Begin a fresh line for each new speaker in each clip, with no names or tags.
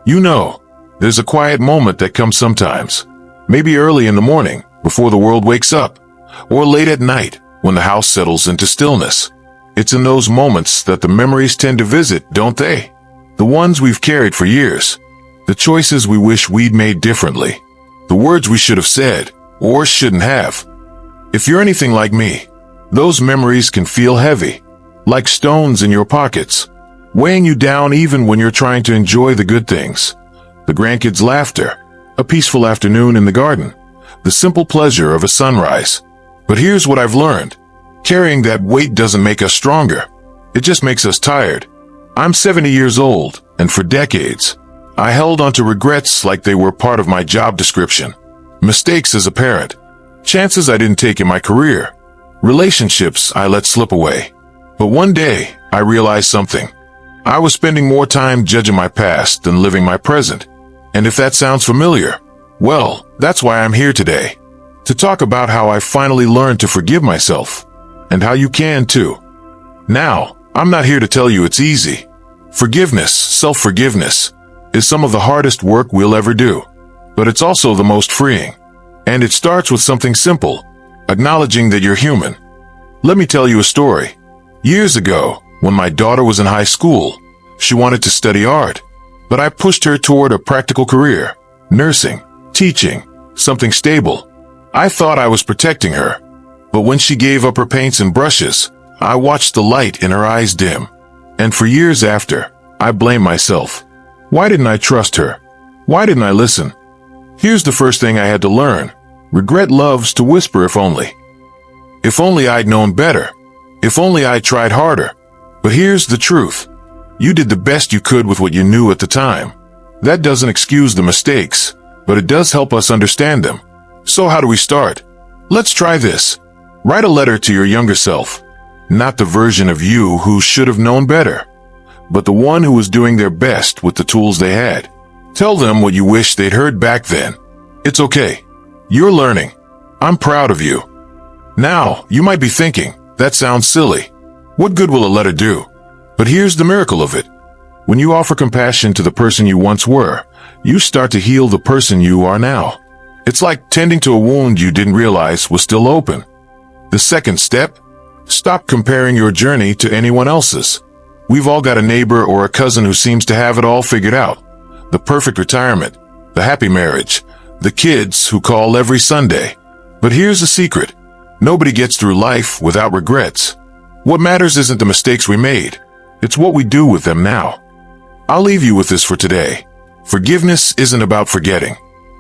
You know, there's a quiet moment that comes sometimes. Maybe early in the morning, before the world wakes up, or late at night, when the house settles into stillness. It's in those moments that the memories tend to visit, don't they? The ones we've carried for years. The choices we wish we'd made differently. The words we should have said, or shouldn't have. If you're anything like me, those memories can feel heavy, like stones in your pockets, weighing you down even when you're trying to enjoy the good things. The grandkids' laughter, a peaceful afternoon in the garden, the simple pleasure of a sunrise. But here's what I've learned. Carrying that weight doesn't make us stronger. It just makes us tired. I'm 70 years old, and for decades, I held onto regrets like they were part of my job description. Mistakes as a parent, chances I didn't take in my career, relationships I let slip away. But one day, I realized something. I was spending more time judging my past than living my present. And if that sounds familiar, well, that's why I'm here today. To talk about how I finally learned to forgive myself, and how you can too. Now, I'm not here to tell you it's easy. Forgiveness, self-forgiveness, is some of the hardest work we'll ever do. But it's also the most freeing. And it starts with something simple, acknowledging that you're human. Let me tell you a story. Years ago, when my daughter was in high school, she wanted to study art, but I pushed her toward a practical career, nursing, teaching, something stable. I thought I was protecting her, but when she gave up her paints and brushes, I watched the light in her eyes dim. And for years after, I blamed myself. Why didn't I trust her? Why didn't I listen? Here's the first thing I had to learn. Regret loves to whisper if only. If only I'd known better. If only I tried harder. But here's the truth. You did the best you could with what you knew at the time. That doesn't excuse the mistakes, but it does help us understand them. So how do we start? Let's try this. Write a letter to your younger self. Not the version of you who should have known better, but the one who was doing their best with the tools they had. Tell them what you wish they'd heard back then. It's okay. You're learning. I'm proud of you. Now, you might be thinking, that sounds silly. What good will a letter do? But here's the miracle of it. When you offer compassion to the person you once were, you start to heal the person you are now. It's like tending to a wound you didn't realize was still open. The second step, stop comparing your journey to anyone else's. We've all got a neighbor or a cousin who seems to have it all figured out. The perfect retirement, the happy marriage, the kids who call every Sunday. But here's the secret. Nobody gets through life without regrets. What matters isn't the mistakes we made. It's what we do with them now. I'll leave you with this for today. Forgiveness isn't about forgetting.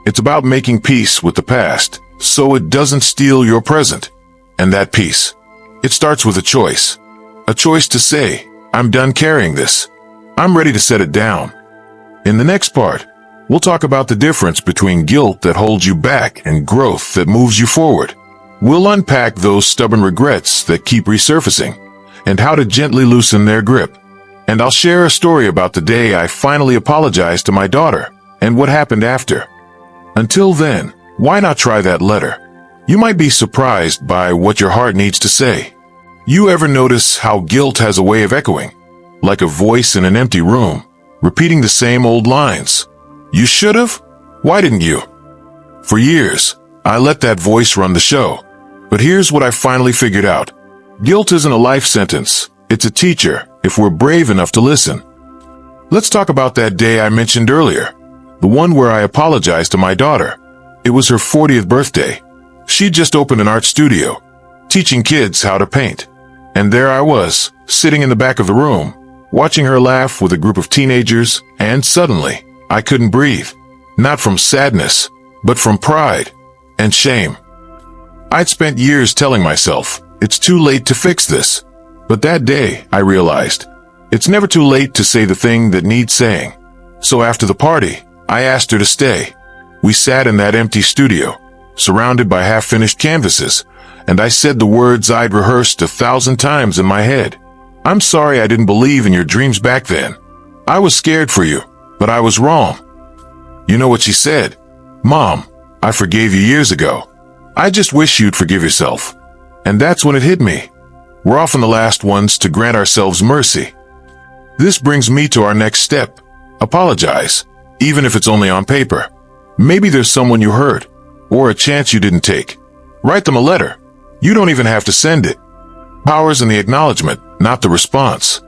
It's about making peace with the past, so it doesn't steal your present. And that peace, it starts with a choice. A choice to say, I'm done carrying this. I'm ready to set it down. In the next part, we'll talk about the difference between guilt that holds you back and growth that moves you forward. We'll unpack those stubborn regrets that keep resurfacing, and how to gently loosen their grip. And I'll share a story about the day I finally apologized to my daughter, and what happened after. Until then, why not try that letter? You might be surprised by what your heart needs to say. You ever notice how guilt has a way of echoing, like a voice in an empty room, repeating the same old lines? You should have? Why didn't you? For years, I let that voice run the show. But here's what I finally figured out. Guilt isn't a life sentence. It's a teacher, if we're brave enough to listen. Let's talk about that day I mentioned earlier. The one where I apologized to my daughter. It was her 40th birthday. She'd just opened an art studio, teaching kids how to paint. And there I was, sitting in the back of the room, watching her laugh with a group of teenagers, and suddenly, I couldn't breathe. Not from sadness, but from pride and shame. I'd spent years telling myself, it's too late to fix this. But that day, I realized, it's never too late to say the thing that needs saying. So after the party, I asked her to stay. We sat in that empty studio, surrounded by half-finished canvases, and I said the words I'd rehearsed 1,000 times in my head. I'm sorry I didn't believe in your dreams back then. I was scared for you, but I was wrong. You know what she said? Mom, I forgave you years ago. I just wish you'd forgive yourself. And that's when it hit me. We're often the last ones to grant ourselves mercy. This brings me to our next step. Apologize. even if it's only on paper. Maybe there's someone you hurt, or a chance you didn't take. Write them a letter. You don't even have to send it. Power's in the acknowledgement, not the response.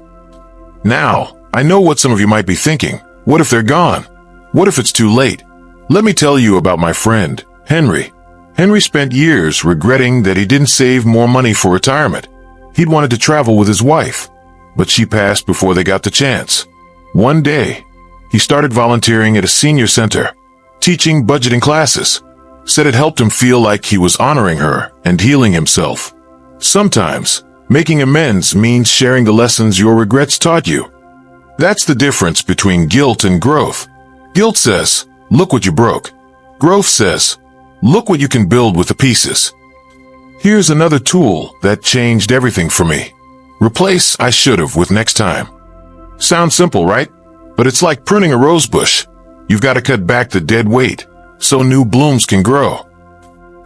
Now, I know what some of you might be thinking. What if they're gone? What if it's too late? Let me tell you about my friend, Henry. Henry spent years regretting that he didn't save more money for retirement. He'd wanted to travel with his wife, but she passed before they got the chance. One day, he started volunteering at a senior center, teaching budgeting classes. Said it helped him feel like he was honoring her and healing himself. Sometimes, making amends means sharing the lessons your regrets taught you. That's the difference between guilt and growth. Guilt says, look what you broke. Growth says, look what you can build with the pieces. Here's another tool that changed everything for me. Replace I should've with next time. Sounds simple, right? But it's like pruning a rose bush. You've got to cut back the dead weight so new blooms can grow.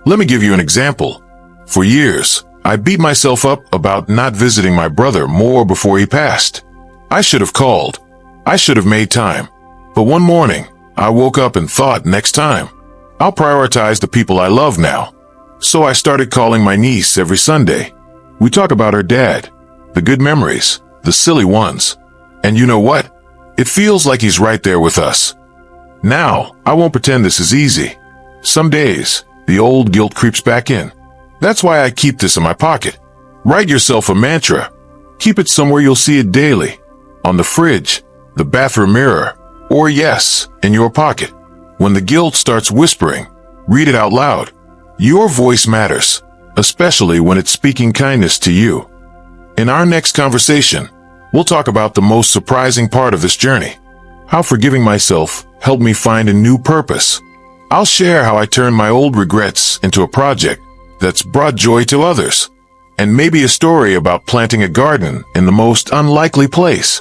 Let me give you an example. For years, I beat myself up about not visiting my brother more before he passed. I should have called. I should have made time. But one morning, I woke up and thought, next time, I'll prioritize the people I love now. So I started calling my niece every Sunday. We talk about her dad, the good memories, the silly ones. And you know what? It feels like he's right there with us. Now, I won't pretend this is easy. Some days, the old guilt creeps back in. That's why I keep this in my pocket. Write yourself a mantra. Keep it somewhere you'll see it daily. On the fridge, the bathroom mirror, or yes, in your pocket. When the guilt starts whispering, read it out loud. Your voice matters, especially when it's speaking kindness to you. In our next conversation, we'll talk about the most surprising part of this journey. How forgiving myself helped me find a new purpose. I'll share how I turned my old regrets into a project that's brought joy to others. And maybe a story about planting a garden in the most unlikely place.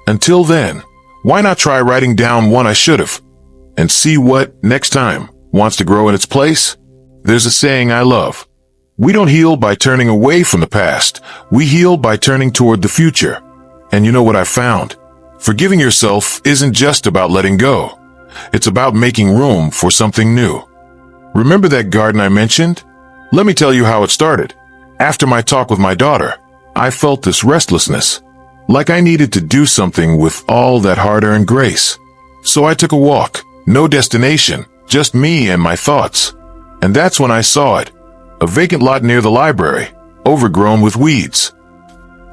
Until then, why not try writing down one I should've and see what, next time, wants to grow in its place? There's a saying I love. We don't heal by turning away from the past. We heal by turning toward the future. And you know what I found? Forgiving yourself isn't just about letting go. It's about making room for something new. Remember that garden I mentioned? Let me tell you how it started. After my talk with my daughter, I felt this restlessness, like I needed to do something with all that hard-earned grace. So I took a walk, no destination, just me and my thoughts. And that's when I saw it, a vacant lot near the library, overgrown with weeds.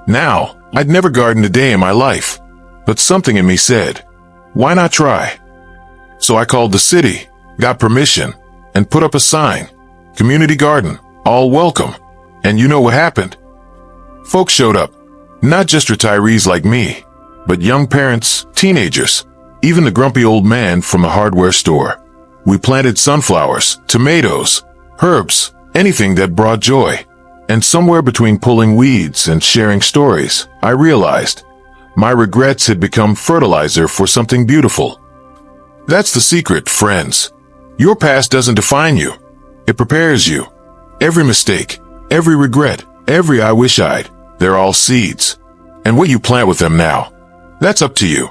Now, I'd never gardened a day in my life, but something in me said, why not try? So I called the city, got permission, and put up a sign, community garden, all welcome. And you know what happened? Folks showed up, not just retirees like me, but young parents, teenagers, even the grumpy old man from the hardware store. We planted sunflowers, tomatoes, herbs, anything that brought joy. And somewhere between pulling weeds and sharing stories, I realized my regrets had become fertilizer for something beautiful. That's the secret, friends. Your past doesn't define you. It prepares you. Every mistake, every regret, every I wish I'd, they're all seeds. And what you plant with them now, that's up to you.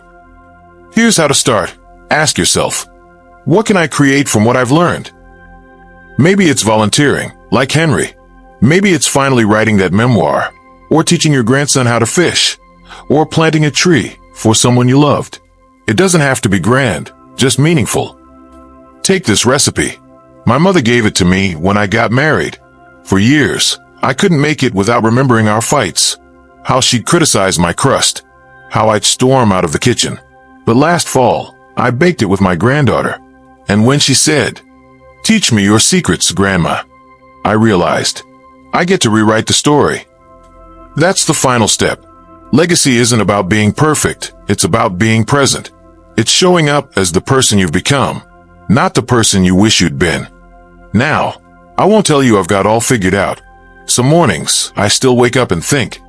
Here's how to start. Ask yourself, what can I create from what I've learned? Maybe it's volunteering, like Henry. Maybe it's finally writing that memoir, or teaching your grandson how to fish, or planting a tree for someone you loved. It doesn't have to be grand, just meaningful. Take this recipe. My mother gave it to me when I got married. For years, I couldn't make it without remembering our fights, how she'd criticize my crust, how I'd storm out of the kitchen. But last fall, I baked it with my granddaughter. And when she said, "Teach me your secrets, Grandma," I realized I get to rewrite the story. That's the final step. Legacy isn't about being perfect. It's about being present. It's showing up as the person you've become, not the person you wish you'd been. Now, I won't tell you I've got all figured out. Some mornings, I still wake up and think,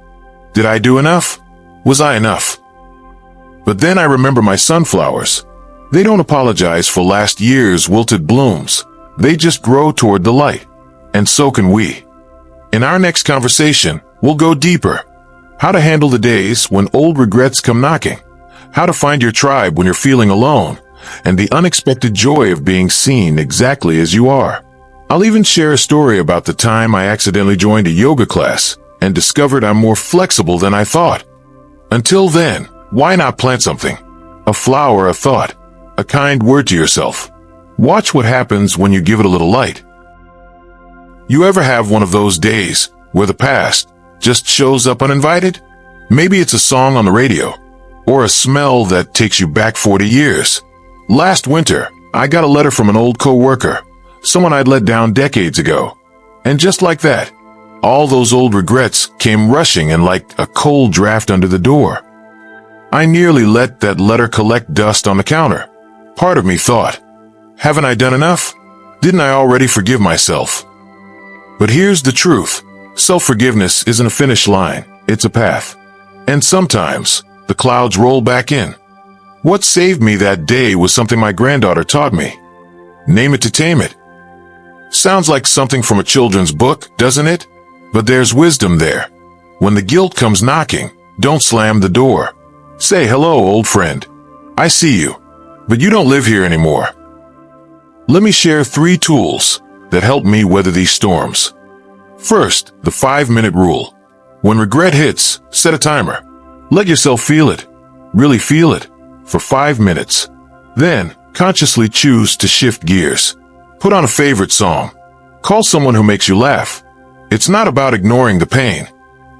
did I do enough? Was I enough? But then I remember my sunflowers. They don't apologize for last year's wilted blooms. They just grow toward the light. And so can we. In our next conversation, we'll go deeper. How to handle the days when old regrets come knocking. How to find your tribe when you're feeling alone. and the unexpected joy of being seen exactly as you are. I'll even share a story about the time I accidentally joined a yoga class and discovered I'm more flexible than I thought. Until then, why not plant something? A flower, a thought, a kind word to yourself. Watch what happens when you give it a little light. You ever have one of those days where the past just shows up uninvited? Maybe it's a song on the radio, or a smell that takes you back 40 years. Last winter, I got a letter from an old coworker, someone I'd let down decades ago. And just like that, all those old regrets came rushing in like a cold draft under the door. I nearly let that letter collect dust on the counter. Part of me thought, haven't I done enough? Didn't I already forgive myself? But here's the truth. Self-forgiveness isn't a finish line, it's a path. And sometimes, the clouds roll back in. What saved me that day was something my granddaughter taught me. Name it to tame it. Sounds like something from a children's book, doesn't it? But there's wisdom there. When the guilt comes knocking, don't slam the door. Say, hello, old friend. I see you, but you don't live here anymore. Let me share 3 tools that help me weather these storms. First, the 5-minute rule. When regret hits, set a timer. Let yourself feel it. Really feel it. For 5 minutes. Then, consciously choose to shift gears. Put on a favorite song. Call someone who makes you laugh. It's not about ignoring the pain.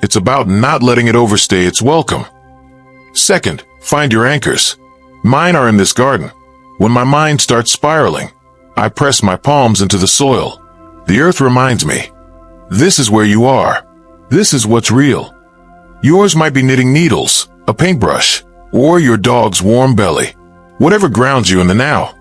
It's about not letting it overstay its welcome. Second, find your anchors. Mine are in this garden. When my mind starts spiraling, I press my palms into the soil. The earth reminds me, this is where you are. This is what's real. Yours might be knitting needles, a paintbrush, or your dog's warm belly. Whatever grounds you in the now.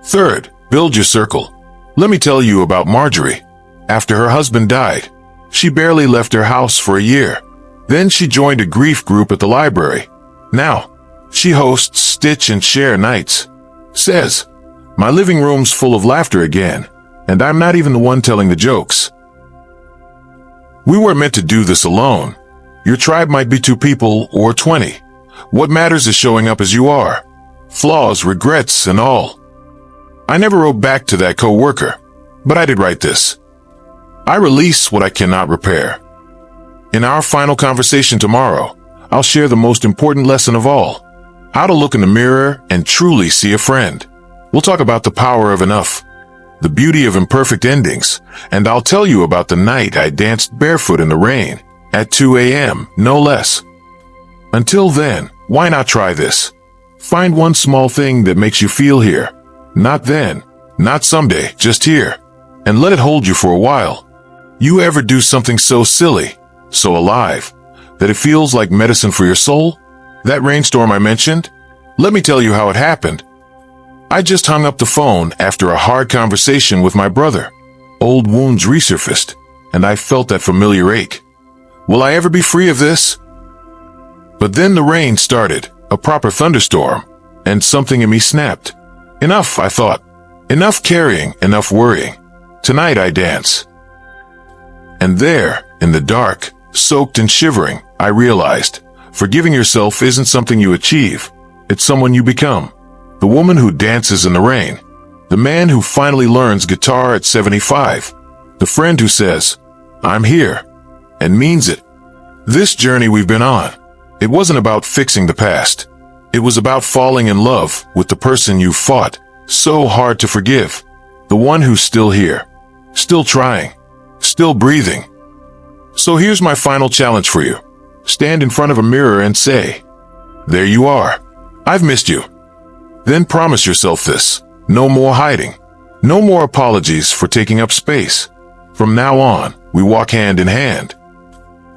Third, build your circle. Let me tell you about Marjorie. After her husband died, she barely left her house for a year. Then she joined a grief group at the library. Now, she hosts Stitch and Share nights. Says, my living room's full of laughter again, and I'm not even the one telling the jokes. We weren't meant to do this alone. Your tribe might be 2 people or 20. What matters is showing up as you are. Flaws, regrets, and all. I never wrote back to that coworker, but I did write this. I release what I cannot repair. In our final conversation tomorrow, I'll share the most important lesson of all. How to look in the mirror and truly see a friend. We'll talk about the power of enough, the beauty of imperfect endings, and I'll tell you about the night I danced barefoot in the rain at 2 a.m., no less. Until then, why not try this? Find one small thing that makes you feel here. Not then, not someday, just here. And let it hold you for a while. You ever do something so silly, so alive, that it feels like medicine for your soul? That rainstorm I mentioned? Let me tell you how it happened. I just hung up the phone after a hard conversation with my brother. Old wounds resurfaced, and I felt that familiar ache. Will I ever be free of this? But then the rain started, a proper thunderstorm, and something in me snapped. Enough, I thought. Enough carrying, enough worrying. Tonight I dance. And there, in the dark, soaked and shivering, I realized, forgiving yourself isn't something you achieve. It's someone you become. The woman who dances in the rain. The man who finally learns guitar at 75. The friend who says, I'm here, and means it. This journey we've been on, it wasn't about fixing the past. It was about falling in love with the person you fought so hard to forgive. The one who's still here, still trying, still breathing. So here's my final challenge for you. Stand in front of a mirror and say, there you are. I've missed you. Then promise yourself this. No more hiding. No more apologies for taking up space. From now on, we walk hand in hand.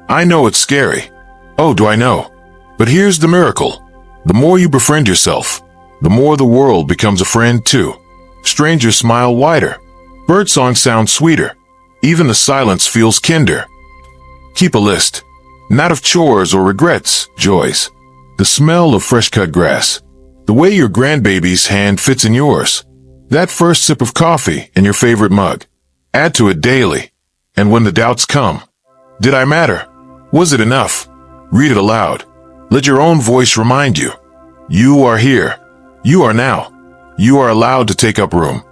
I know it's scary. Oh, do I know? But here's the miracle. The more you befriend yourself, the more the world becomes a friend too. Strangers smile wider. Birdsong sounds sweeter. Even the silence feels kinder. Keep a list. Not of chores or regrets, joys. The smell of fresh-cut grass. The way your grandbaby's hand fits in yours. That first sip of coffee in your favorite mug. Add to it daily. And when the doubts come, did I matter? Was it enough? Read it aloud. Let your own voice remind you. You are here. You are now. you are allowed to take up room.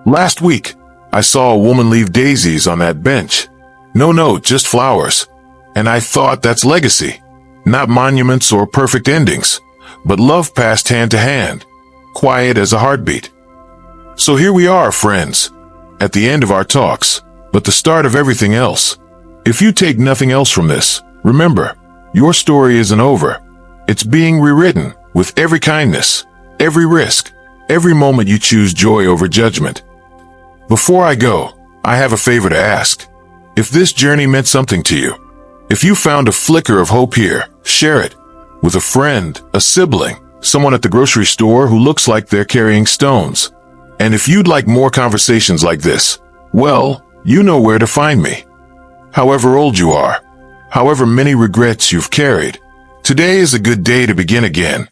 Last week, I saw a woman leave daisies on that bench. No note, just flowers. And I thought that's legacy. Not monuments or perfect endings, but love passed hand to hand, quiet as a heartbeat. So here we are, friends, at the end of our talks, but the start of everything else. If you take nothing else from this, remember, your story isn't over. It's being rewritten with every kindness, every risk, every moment you choose joy over judgment. Before I go, I have a favor to ask. If this journey meant something to you, if you found a flicker of hope here, share it with a friend, a sibling, someone at the grocery store who looks like they're carrying stones. And if you'd like more conversations like this, well, you know where to find me. However old you are, however many regrets you've carried, today is a good day to begin again.